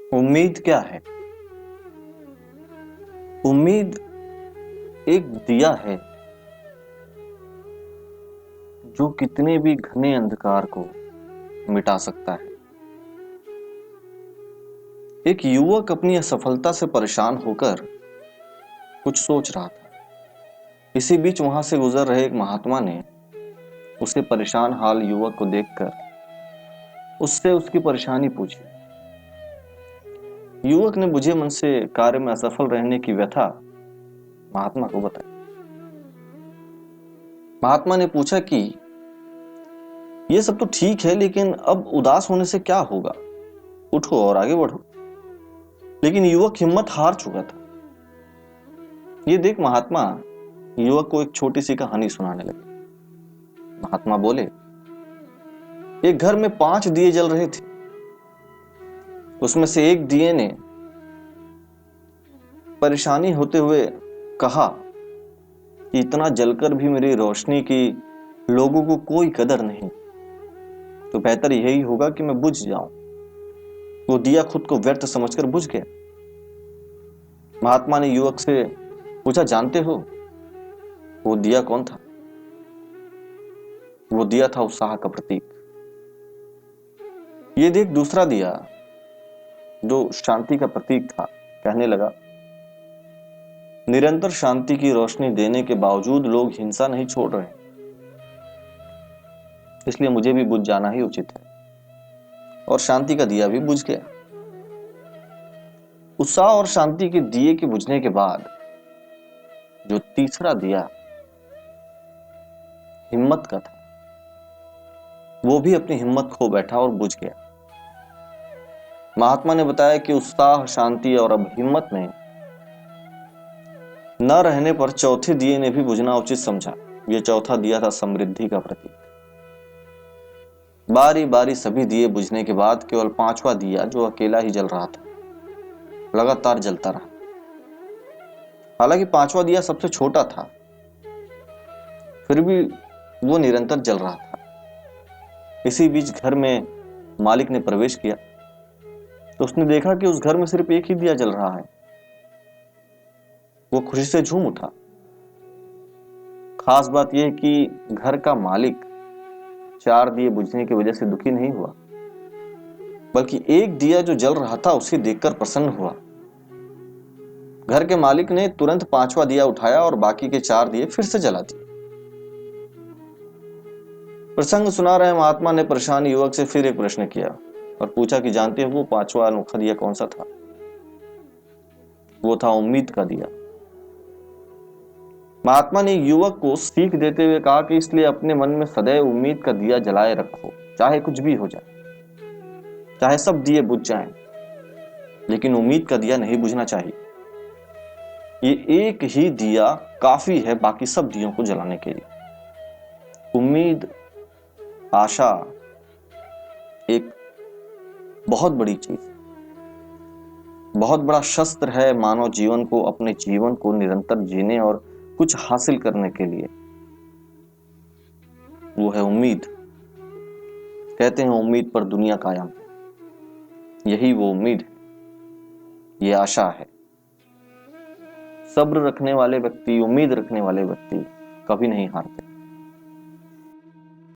उम्मीद क्या है? उम्मीद एक दिया है जो कितने भी घने अंधकार को मिटा सकता है। एक युवक अपनी असफलता से परेशान होकर कुछ सोच रहा था। इसी बीच वहां से गुजर रहे एक महात्मा ने उसे परेशान हाल युवक को देखकर उससे उसकी परेशानी पूछी। युवक ने बुझे मन से कार्य में असफल रहने की व्यथा महात्मा को बताई। महात्मा ने पूछा कि यह सब तो ठीक है, लेकिन अब उदास होने से क्या होगा? उठो और आगे बढ़ो। लेकिन युवक हिम्मत हार चुका था। ये देख महात्मा युवक को एक छोटी सी कहानी सुनाने लगे। महात्मा बोले, एक घर में 5 दिए जल रहे थे। उसमें से एक दिए ने परेशानी होते हुए कहा कि इतना जलकर भी मेरी रोशनी की लोगों को कोई कदर नहीं, तो बेहतर यही होगा कि मैं बुझ जाऊं। वो दिया खुद को व्यर्थ समझकर बुझ गया। महात्मा ने युवक से पूछा, जानते हो वो दिया कौन था? वो दिया था उत्साह का प्रतीक। ये देख दूसरा दिया जो शांति का प्रतीक था कहने लगा, निरंतर शांति की रोशनी देने के बावजूद लोग हिंसा नहीं छोड़ रहे, इसलिए मुझे भी बुझ जाना ही उचित है। और शांति का दिया भी बुझ गया। उत्साह और शांति के दिए के बुझने के बाद जो तीसरा दिया हिम्मत का था, वो भी अपनी हिम्मत खो बैठा और बुझ गया। महात्मा ने बताया कि उत्साह, शांति और अब हिम्मत में न रहने पर चौथे दिए ने भी बुझना उचित समझा। यह चौथा दिया था समृद्धि का प्रतीक। बारी बारी सभी दिए बुझने के बाद केवल 5वां दिया जो अकेला ही जल रहा था लगातार जलता रहा। हालांकि 5वां दिया सबसे छोटा था, फिर भी वो निरंतर जल रहा था। इसी बीच घर में मालिक ने प्रवेश किया तो उसने देखा कि उस घर में सिर्फ एक ही दिया जल रहा है। वो खुशी से झूम उठा। खास बात यह कि घर का मालिक 4 दिए बुझने की वजह से दुखी नहीं हुआ, बल्कि एक दिया जो जल रहा था उसे देखकर प्रसन्न हुआ। घर के मालिक ने तुरंत 5वां दिया उठाया और बाकी के 4 दिए फिर से जला दिए। प्रसंग सुना रहे महात्मा ने परेशान युवक से फिर एक प्रश्न किया और पूछा कि जानते हो वो 5वां अनोखा दिया कौन सा था? वो था उम्मीद का दिया। महात्मा ने युवक को सीख देते हुए कहा कि इसलिए अपने मन में सदैव उम्मीद का दिया जलाए रखो, चाहे कुछ भी हो जाए, चाहे सब दिए बुझ जाएं, लेकिन उम्मीद का दिया नहीं बुझना चाहिए। ये एक ही दिया काफी है बाकी सब दियों को जलाने के लिए। उम्मीद, आशा एक बहुत बड़ी चीज है, बहुत बड़ा शस्त्र है मानव जीवन को, अपने जीवन को निरंतर जीने और कुछ हासिल करने के लिए। वो है उम्मीद। कहते हैं उम्मीद पर दुनिया कायम है। यही वो उम्मीद है, ये आशा है। सब्र रखने वाले व्यक्ति, उम्मीद रखने वाले व्यक्ति कभी नहीं हारते।